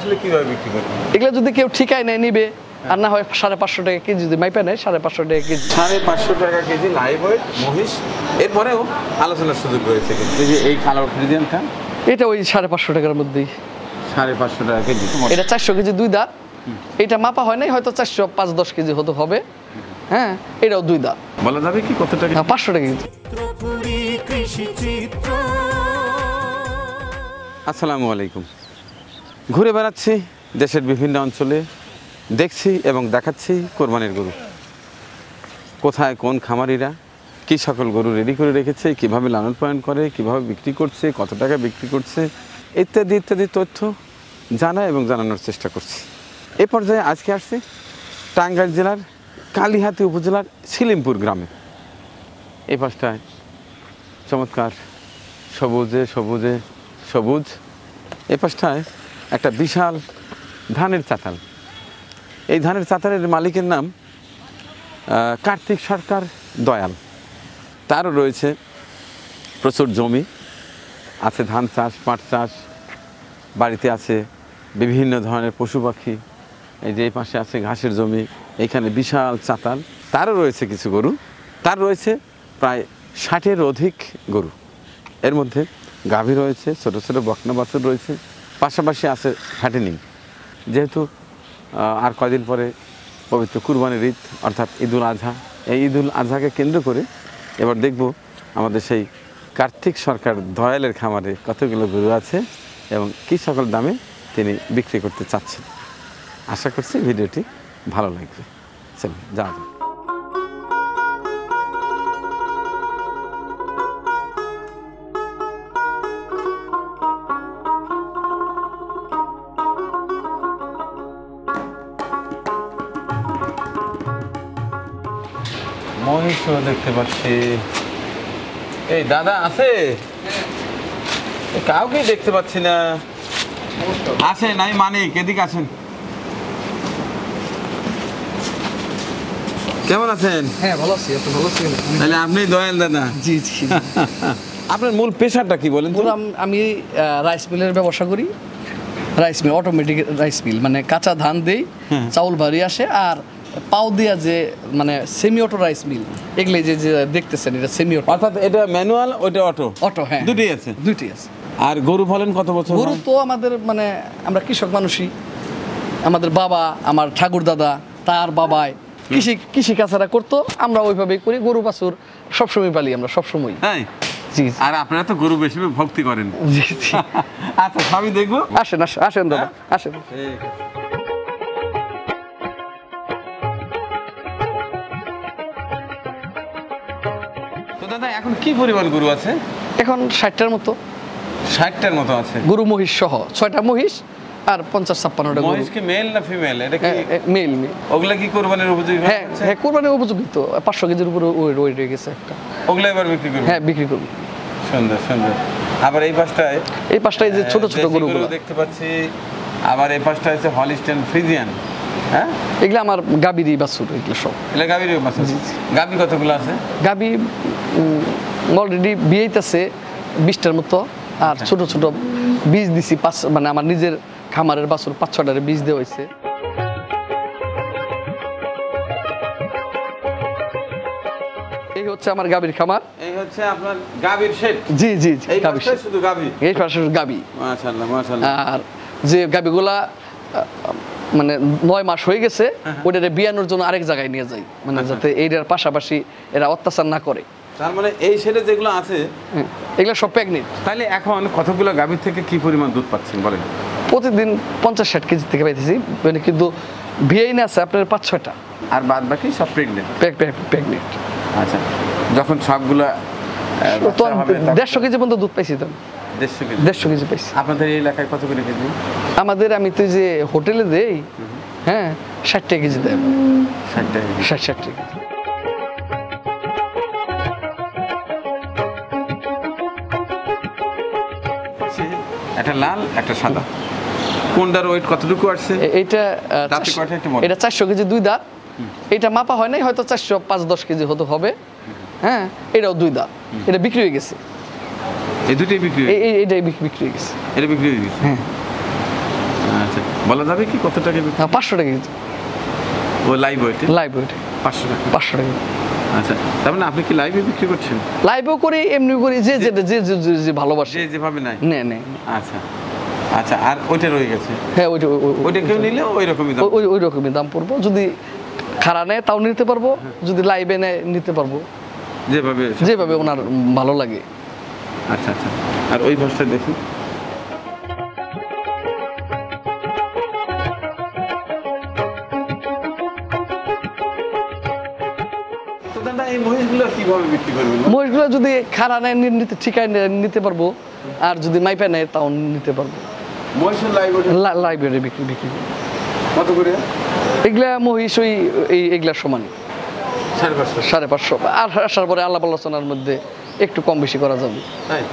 আসলে কিভাবে বিক্রি করবেন? এগুলো যদি কেউ ঠিকায় নেয় নিবে, আর না হয় 550 টাকা কেজি, যদি মাইপা নেয় 550 টাকা কেজি। 550 টাকা কেজি লাইভ ওয়েট মহিষ। এরপরেও আলোচনার সুযোগ রয়েছে কিন্তু এই যে এই কালো ফ্রিজিয়ানটা, এটা ওই 550 টাকার মধ্যেই। 550 টাকা কেজি। এটা 400 কেজি 2 দাঁত। এটা মাপা হয় নাই, হয়তো 405-10 কেজি হতে হবে। হ্যাঁ, এটাও 2 দাঁত। বলা যাবে কি কত টাকা? 500 টাকা কেজি। আসসালামু আলাইকুম। ঘুরে বেড়াচ্ছি দেশের বিভিন্ন অঞ্চলে, দেখছি এবং দেখাচ্ছি কোরবানির গরু। কোথায় কোন খামারিরা কী সকল গরু রেডি করে রেখেছে, কিভাবে লালন পালন করে, কিভাবে বিক্রি করছে, কত টাকা বিক্রি করছে, ইত্যাদি ইত্যাদি তথ্য জানা এবং জানানোর চেষ্টা করছি। এ পর্যায়ে আজকে আসছি টাঙ্গাইল জেলার কালিহাতী উপজেলার সিলিমপুর গ্রামে। এই পাশটায় চমৎকার সবুজে সবুজে সবুজ। এ পাশটায় একটা বিশাল ধানের চাতাল। এই ধানের চাতালের মালিকের নাম কার্তিক সরকার দয়াল। তারও রয়েছে প্রচুর জমি, আছে ধান চাষ, পাট চাষ, বাড়িতে আছে বিভিন্ন ধরনের পশু পাখি। এই যে এই পাশে আছে ঘাসের জমি, এইখানে বিশাল চাতাল। তারও রয়েছে কিছু গরু, তার রয়েছে প্রায় 60-এর অধিক গরু। এর মধ্যে গাভী রয়েছে, ছোটো ছোটো বকনা বাছুর রয়েছে, পাশাপাশি আছে ফ্যাটেনিং। যেহেতু আর কয়দিন পরে পবিত্র কুরবানির ঈদ অর্থাৎ ঈদুল আজহা, এই ঈদুল আজহাকে কেন্দ্র করে এবার দেখব আমাদের সেই কার্তিক সরকার দয়ালের খামারে কতগুলো গরু আছে এবং কী সকল দামে তিনি বিক্রি করতে চাচ্ছেন। আশা করছি ভিডিওটি ভালো লাগবে। চলুন যাওয়া যাক। মহিষও দেখতে পাচ্ছি। এই দাদা আছে? কাউকে দেখতে পাচ্ছি না। আছে নাই মানিক, এদিকে আছেন। কেমন আছেন? হ্যাঁ, ভালো আছি। আপনি ভালো আছেন? তাহলে আপনি দয়াল দাদা? জি জি। আপনার মূল পেশাটা কি বলেন তো? আমি রাইস মিলের ব্যবসা করি। Rice mill, automatic rice mill, মানে কাঁচা ধান দেই, চাউল ভারী আসে, আর পাও দিয়া যে মানে সেমি অটো রাইস মিল, এগুলো যে যে দেখতেছেন এটা সেমি অটো। অর্থাৎ এটা ম্যানুয়াল, ওইটা অটো? অটো, হ্যাঁ, দুটোই আছে? দুইটাই আছে। আর গরু পালন কত বছর? গরু তো আমাদের মানে আমরা কৃষক মানুষই, আমাদের বাবা, আমার ঠাকুর দাদা, তার বাবাই কৃষি কাছাড়া করতো, আমরা ওইভাবেই করি। গরু বাছুর সবসময় পালি আমরা, সবসময়। হ্যাঁ জি। আর আপনারা তো গরু বেশি ভক্তি করেন। জি জি। আচ্ছা, সবই দেখবো। আসেন আসেন দাদা, আসেন। তো দাদা এখন কি পরিমাণ গরু আছে? এখন 60টার মতো। 60টার মতো আছে গরু মহিষ সহ, 6টা মহিষ আর 50-56টা গরু। মহিষ কি মেল না ফিমেল? এটা কি মেল? ওগুলা কি কোরবানির উপযোগী? হ্যাঁ হ্যাঁ, কোরবানির উপযোগী তো। 500 কেজির উপরে ওয়েট হয়ে গেছে একটা। ওগুলা এবার বিক্রি করবেন? হ্যাঁ, বিক্রি করব। সুন্দর সুন্দর। আবার এই পাশটায় যে ছোট ছোট গরুগুলো দেখতে পাচ্ছি। আবার এই পাশটায় আছে হলিস্টিয়ান ফ্রিজিয়ান। হ্যাঁ, এগুলো আমার গাবিরই বাছুর, এগুলো সব। এগুলা গাবিরই বাছুর? গাবি কতগুলো আছে? গাবি অলরেডি বিয়েইতেছে 20টার মতো, আর ছোট ছোট বীজ দিছি 5, মানে আমার নিজের খামারের বাছুর 5-6টার বীজ দেওয়া হয়েছে। এই হচ্ছে আমার গাবির খামার। এই হচ্ছে আপনার গাবির শেড? জি জি জি। এই পাশে শুধু গাবি? এই পাশে গাবি। মাশাআল্লাহ মাশাআল্লাহ। আর যে গাবিগুলা মানে 9 মাস হয়ে গেছে, ওটারে বিয়ানোর জন্য আরেক জায়গায় নিয়ে যাই, মানে যাতে এইটার পাশাপাশি এরা অত্যাচার না করে। তার মানে এই শেডে যেগুলো আছে এগুলো সব প্রেগনেন্ট। তাহলে এখন কতগুলো গাভীর থেকে কি পরিমাণ দুধ পাচ্ছেন বলেন? প্রতিদিন 50-60 কেজি থেকে পাইতেছি, মানে কিন্তু বিয়েই না আছে আপনার 5-6টা, আর বাদ বাকি সব প্রেগনেন্ট? প্রেগনেন্ট। আচ্ছা, যখন সবগুলা তো 150 কেজি পর্যন্ত দুধ পাইছি তো। 150 কেজি পাইছি। আপনাদের এই এলাকায় কত করে কেজি? আমাদের, আমি তো যে হোটেলে দেই, হ্যাঁ, 60 টাকা কেজি দেয়। 60 টাকা? 60 টাকা। একটা লাল একটা সাদা, কোনটার ওয়েট কতটুকু আসছে? এটা 400 কেজি 2 দাঁত। এটা মাপা হয় নাই, হয়তো 405-10 কেজি হতে হবে। হ্যাঁ, এটাও 2 দাঁত। এটা বিক্রি হয়ে গেছে। এই দুটোই বিক্রি? এইটাই বিক্রি হয়ে গেছে। এটা বিক্রি হয়ে গেছে? হ্যাঁ। আচ্ছা, বলা যাবে কি কত টাকা বিক্রি? 500 টাকা কেজি ও লাইভ ওয়েটে লাইভ ওয়েটে 500 টাকা। 500 টাকা। আচ্ছা, তার মানে আপনি কি লাইভে বিক্রি করছেন? লাইভও করি, এমনি করি, যে যেটা যে ভালোবাসে যে যেভাবে নাই। নে। আচ্ছা আচ্ছা, আর ওইটা রয়ে গেছে, হ্যাঁ ওইটা কেউ নিলে ওই রকমই দাম। ওই রকমই দাম পড়বো। যদি খাড়া নেয় তাও নিতে পারবো, যদি লাইভে নেয় নিতে পারবো, যেভাবে ওনার ভালো লাগে। আচ্ছা আচ্ছা, আর ওই ভাষটা দেখি। তো দাদা এই মহিষগুলো কিভাবে বিক্রি করবেন? মহিষগুলো যদি খাড়া নেয় নিতে ঠিকায় নিতে পারবো, আর যদি মাইপা নেয় তাও নিতে পারবো। মহিষের লাইভ ওঠে লাইব্রেরি বিক্রি কত করে? এগুলা মহিষ ওই এগুলার সমান 550। 550। আর আসার পরে আলাপ আলোচনার মধ্যে একটু কম বেশি করা যাবে। তাই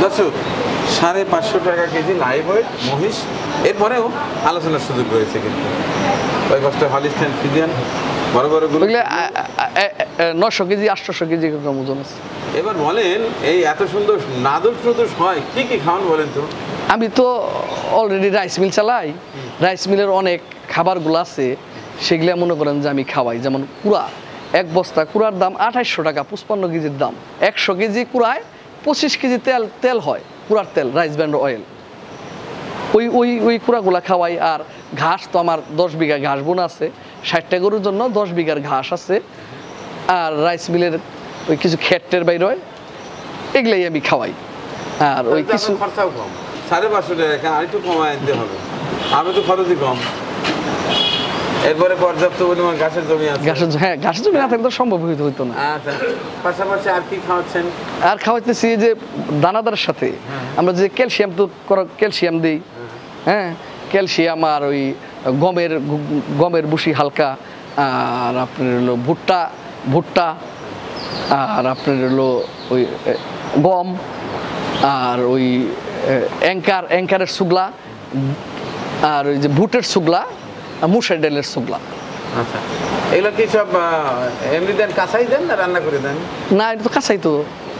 দর্শক, 550 টাকা কেজি লাইভ ওয়েট মহিষ, এরপরেও আলোচনার সুযোগ রয়েছে। কিন্তু ওই পাঁচটা হলিস্টাইন ফ্রিজিয়ান বড় বড়গুলো ওইগুলা 900 কেজি 800 কেজি এরকম ওজন আছে। এবার বলেন, এই এত সুন্দর নাদুস নুদুস হয় কি কি খাওয়ান বলেন তো? আমি তো অলরেডি রাইস মিল চালাই, রাইস মিলের অনেক খাবারগুলো আছে, সেগুলো মনে করেন যে আমি খাওয়াই। যেমন কুড়া, এক বস্তা কুড়ার দাম 2800 টাকা, 55 কেজির দাম। 100 কেজি কুড়ায় 25 কেজি তেল হয়, কুড়ার তেল, রাইস ব্র্যান্ড অয়েল। ওই কুড়াগুলা খাওয়াই। আর ঘাস তো আমার 10 বিঘা ঘাস বোনা আছে, 60টা গরুর জন্য 10 বিঘার ঘাস আছে। আর রাইস মিলের ওই কিছু খেটের বাইর হয়, এগুলাই আমি খাওয়াই। আর ওই কিছু খরচাও কম, 550 টাকা, আর একটু কমায় দিতে হবে। আমি তো খরচই কম, এরপরে পর্যাপ্ত পরিমাণ ঘাসের জমি আছে। ঘাসের জমি না থাকলে তো সম্ভব হইতো না। আচ্ছা, পাশাপাশি আর কি খাওয়াচ্ছেন? আর খাওয়াইতেছি যে দানাদারের সাথে আমরা যে ক্যালসিয়াম দিই, হ্যাঁ ক্যালসিয়াম। আর ওই গমের ভুসি হালকা, আর আপনার হলো ভুট্টা, আর আপনার হলো ওই গম, আর ওই অ্যাঙ্কারের সুগলা, আর ওই যে ভুটের সুগলা, মুসার ডালের সুগলা। আচ্ছা, এগুলো কি সব এমনি দেন, কাঁচাই দেন না রান্না করে দেন? না, এটা তো কাঁচাই, তো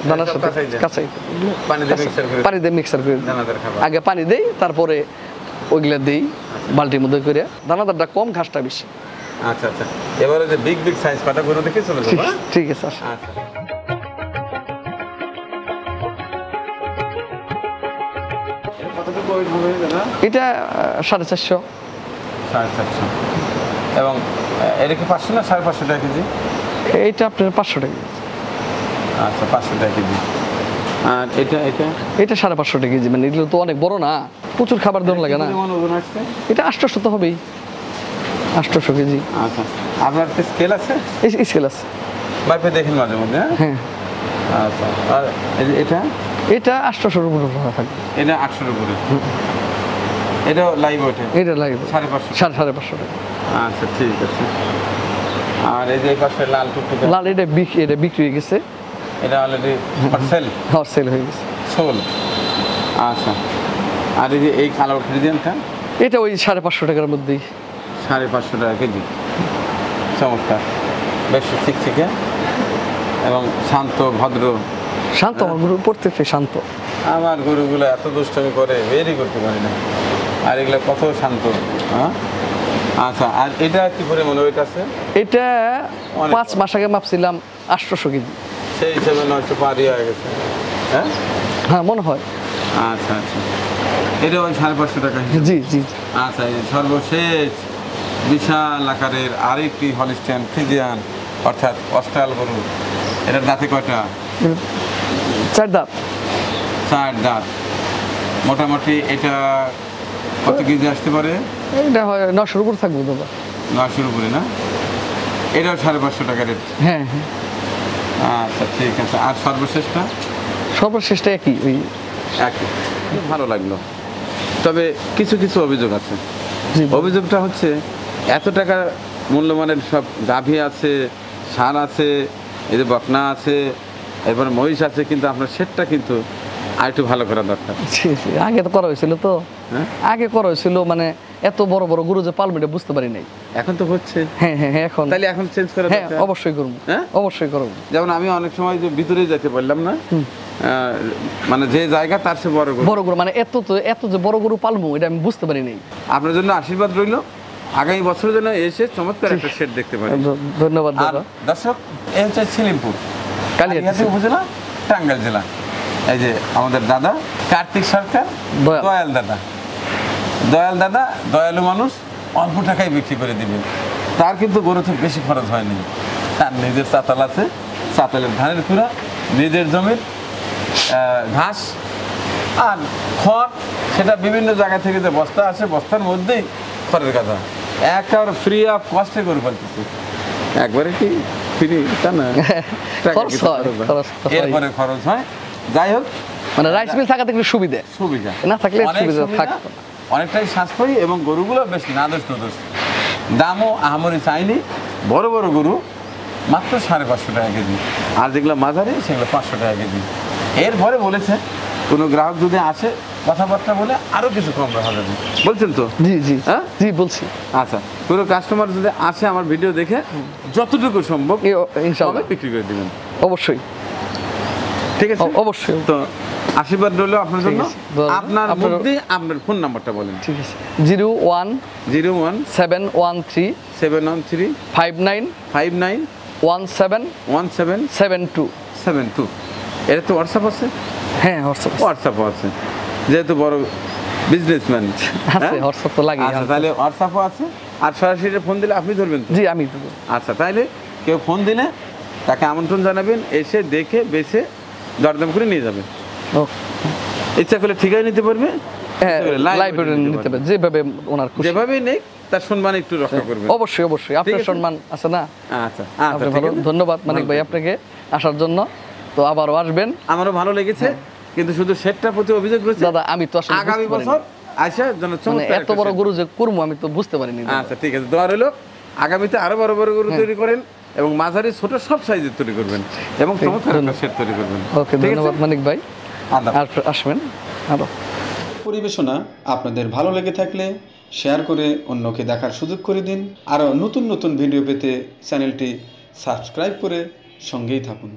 দানার সাথে কাঁচাই, পানি দিয়ে মিক্সার করে আগে পানি দেই, তারপরে ওইগুলা দেই বালতির মধ্যে করে। দানাদারটা কম, ঘাসটা বেশি। আচ্ছা আচ্ছা, এবারে যে বিগ সাইজ পাটা করে দেখে চলে যাবো। ঠিক আছে। আচ্ছা, কতটুকু ওয়েট হবে দাদা? এটা 450। এবং এটা কি 500 না 550 টাকা কেজি? এইটা আপনার 500 টাকা। আচ্ছা, 500 টাকা কেজি। আর এটা 550 টাকা কেজি। মানে এগুলো তো অনেক বড় না, প্রচুর খাবার দেওয়া লাগে না। ওজন আসছে এটা 800 তো হবেই, 800 কেজি। আচ্ছা, আপনার কি স্কেল আছে? এই স্কেল আছে, মাপে দেখেন মাঝে মধ্যে। হ্যাঁ। আচ্ছা, আর এটা 800 এর উপরে থাকবে। এটা 800 এর উপরে। এটা লাইভ ওয়েট, এটা লাইভ 550 টাকা। আচ্ছা, ঠিক আছে। আর এই যে পাশে লাল টুকটুকে লাল, এটা বিক্রি হয়ে গেছে, এটা অলরেডি সেল হয়ে গেছে, সোল। আচ্ছা, আর এই যে এই কালো ফ্রিজিয়ানটা, এটা ওই 550 টাকার মধ্যেই। 550 টাকা কেজি। চমৎকার, বেশ ঠিকঠিকে এবং শান্ত ভদ্র। আমার গরু প্রত্যেকটাই শান্ত। আমার গরুগুলো এত দুষ্টমি করে বেরই করতে পারি না, আর এগুলো কত শান্ত। হ্যাঁ, আচ্ছা, আর এটা কি পরিমাণ ওয়েট আছে? এটা 5 মাস আগে মাপছিলাম 800 কেজি, সেই হিসাবে 900 পারই হয়ে গেছে। হ্যাঁ মনে হয়। আচ্ছা আচ্ছা, এটা ওই 550 টাকা। জি। আচ্ছা, এই সর্বশেষ বিশাল আকারের আরেকটি হলিস্টাইন ফ্রিজিয়ান, অর্থাৎ অস্ট্রাল গরু। এটার দাঁতে কয়টা? 4 দাঁত। 4 দাঁত। মোটামুটি এটা কত কেজি আসতে পারে? এটা হয় 900 উপর থাকবে দাদা। 900 উপরে না? এটাও 550 টাকা রেট। হ্যাঁ। আচ্ছা, ঠিক আছে। আর সর্বশেষটা একই। খুব ভালো লাগলো, তবে কিছু অভিযোগ আছে। অভিযোগটা হচ্ছে, এত টাকা মূল্যমানের সব গাভী আছে, ষাঁড় আছে, এই যে বকনা আছে, এরপর মহিষ আছে, কিন্তু আপনার সেটটা কিন্তু আর একটু ভালো করা দরকার। আগে তো করা হয়েছিল, তো আগে করা হয়েছিল, মানে এত বড় বড় গরু যে পালবে এটা বুঝতে পারি নাই। এখন তো হচ্ছে, হ্যাঁ হ্যাঁ হ্যাঁ, এখন তাহলে এখন চেঞ্জ করা হ্যাঁ দরকার। অবশ্যই করবো, হ্যাঁ? অবশ্যই করবো। যেমন আমি অনেক সময় যে ভিতরে যেতে পারলাম না, মানে যে জায়গা তার চেয়ে বড় গরু। বড় গরু মানে এত যে বড় গরু পালমু এটা আমি বুঝতে পারি নাই। আপনার জন্য আশীর্বাদ রইল, আগামী বছরের জন্য এসে চমৎকার একটা শেড দেখতে পারেন। ধন্যবাদ আর দাদা। দর্শক, এই হচ্ছে ছিলিমপুর, কালিয়াতি কালিয়াতি উপজেলা, টাঙ্গাইল জেলা। এই যে আমাদের দাদা কার্তিক সরকার, দয়াল। দয়াল দাদা, দয়াল দাদা দয়ালু মানুষ, অল্প টাকায় বিক্রি করে দিবেন। তার কিন্তু গরুতে বেশি খরচ হয়নি, তার নিজের চাতাল আছে, চাতালের ধানের কুড়া, নিজের জমির ঘাস আর খড়, সেটা বিভিন্ন জায়গা থেকে যে বস্তা আসে, বস্তার মধ্যেই খড়ের গাদা, একেবারে ফ্রি অফ কস্টে গরু পালতেছে। একবারে কি ফ্রি তা না, টাকা খরচ কিছু হয়, খরচ তো হয়। এরপরে খরচ হয়। যাই হোক, মানে রাইস মিল থাকাতে একটু সুবিধা, সুবিধা না থাকলে অনেক সুবিধা সুবিধা, থাকতো না। অনেকটাই সাশ্রয়ী এবং গরুগুলো বেশ নাদোষ নদোষ, দামও আহামরি চাইনি। বড় বড় গরু মাত্র 550 টাকা কেজি, আর যেগুলো মাঝারি সেগুলো 500 টাকা কেজি। এরপরে বলেছে কোনো গ্রাহক যদি আসে কথাবার্তা বলে আরও কিছু কম রাখা যাবে, বলছেন তো? জি জি হ্যাঁ? জি বলছি। আচ্ছা, কোনো কাস্টমার যদি আসে আমার ভিডিও দেখে যতটুকু সম্ভব ইনশাআল্লাহ কমে বিক্রি করে দিবেন, অবশ্যই, ঠিক আছে? অবশ্যই। তো আশীর্বাদ রইল আপনার জন্য। আছে, দোয়া রইলো। আপনার আপনার- মধ্যে আপনার ফোন নাম্বারটা বলেন। ঠিক আছে, 01713 01713713 59 59 17 17 72। 72। এটা তো হোয়াটসঅ্যাপ আছে? হ্যাঁ হোয়াটসঅ্যাপ হোয়াটসঅ্যাপও আছে, যেহেতু বড় বিজনেসম্যান আছে, হোয়াটসঅ্যাপ তো লাগে। আচ্ছা, তাহলে হোয়াটসঅ্যাপও আছে। আর সরাসরি ফোন দিলে আপনি ধরবেন তো? জি আমি দেবো। আচ্ছা, তাইলে কেউ ফোন দিলে তাকে আমন্ত্রণ জানাবেন, এসে দেখে বেছে দরদাম করে নিয়ে যাবে। ইচ্ছা করলে ঠিকাই নিতে পারবে, হ্যাঁ ইচ্ছা করলে live লাইভ video নিতে নিতে পারবে, যেভাবে ওনার খুশি। যেভাবেই নেই তার সম্মান একটু রক্ষা করবেন। অবশ্যই অবশ্যই, আপনার আছে? সম্মান আছে না? আচ্ছা আপনি আচ্ছা, ঠিক ভালো, আছে। ধন্যবাদ মানিক ভালো ভাই থাকবেন। আপনাকে আসার জন্য। তো আবারও আসবেন আমারও ভালো লেগেছে, কিন্তু শুধু সেটটার প্রতি অভিযোগ রয়েছে। দাদা, আমি তো আসলে আগামী বুঝতে পারিনি। বছর আসা যেন মানে চমৎকার এত একটা বড় set। গরু যে করবো আমি তো বুঝতে পারিনি দাদা। আচ্ছা, ঠিক আছে, দোয়া রইল আগামীতে আরো বড় বড় গরু তৈরি করেন এবং মাঝারি ছোট সব সাইজের তৈরি করবেন এবং চমৎকার একটা সেট তৈরি করবেন। ওকে, ঠিক আছে? ধন্যবাদ মানিক ভাই, আদাব। আর আসবেন আরো। পরিবেশনা আপনাদের ভালো লেগে থাকলে শেয়ার করে অন্যকে দেখার সুযোগ করে দিন। আরও নতুন নতুন ভিডিও পেতে চ্যানেলটি সাবস্ক্রাইব করে সঙ্গেই থাকুন।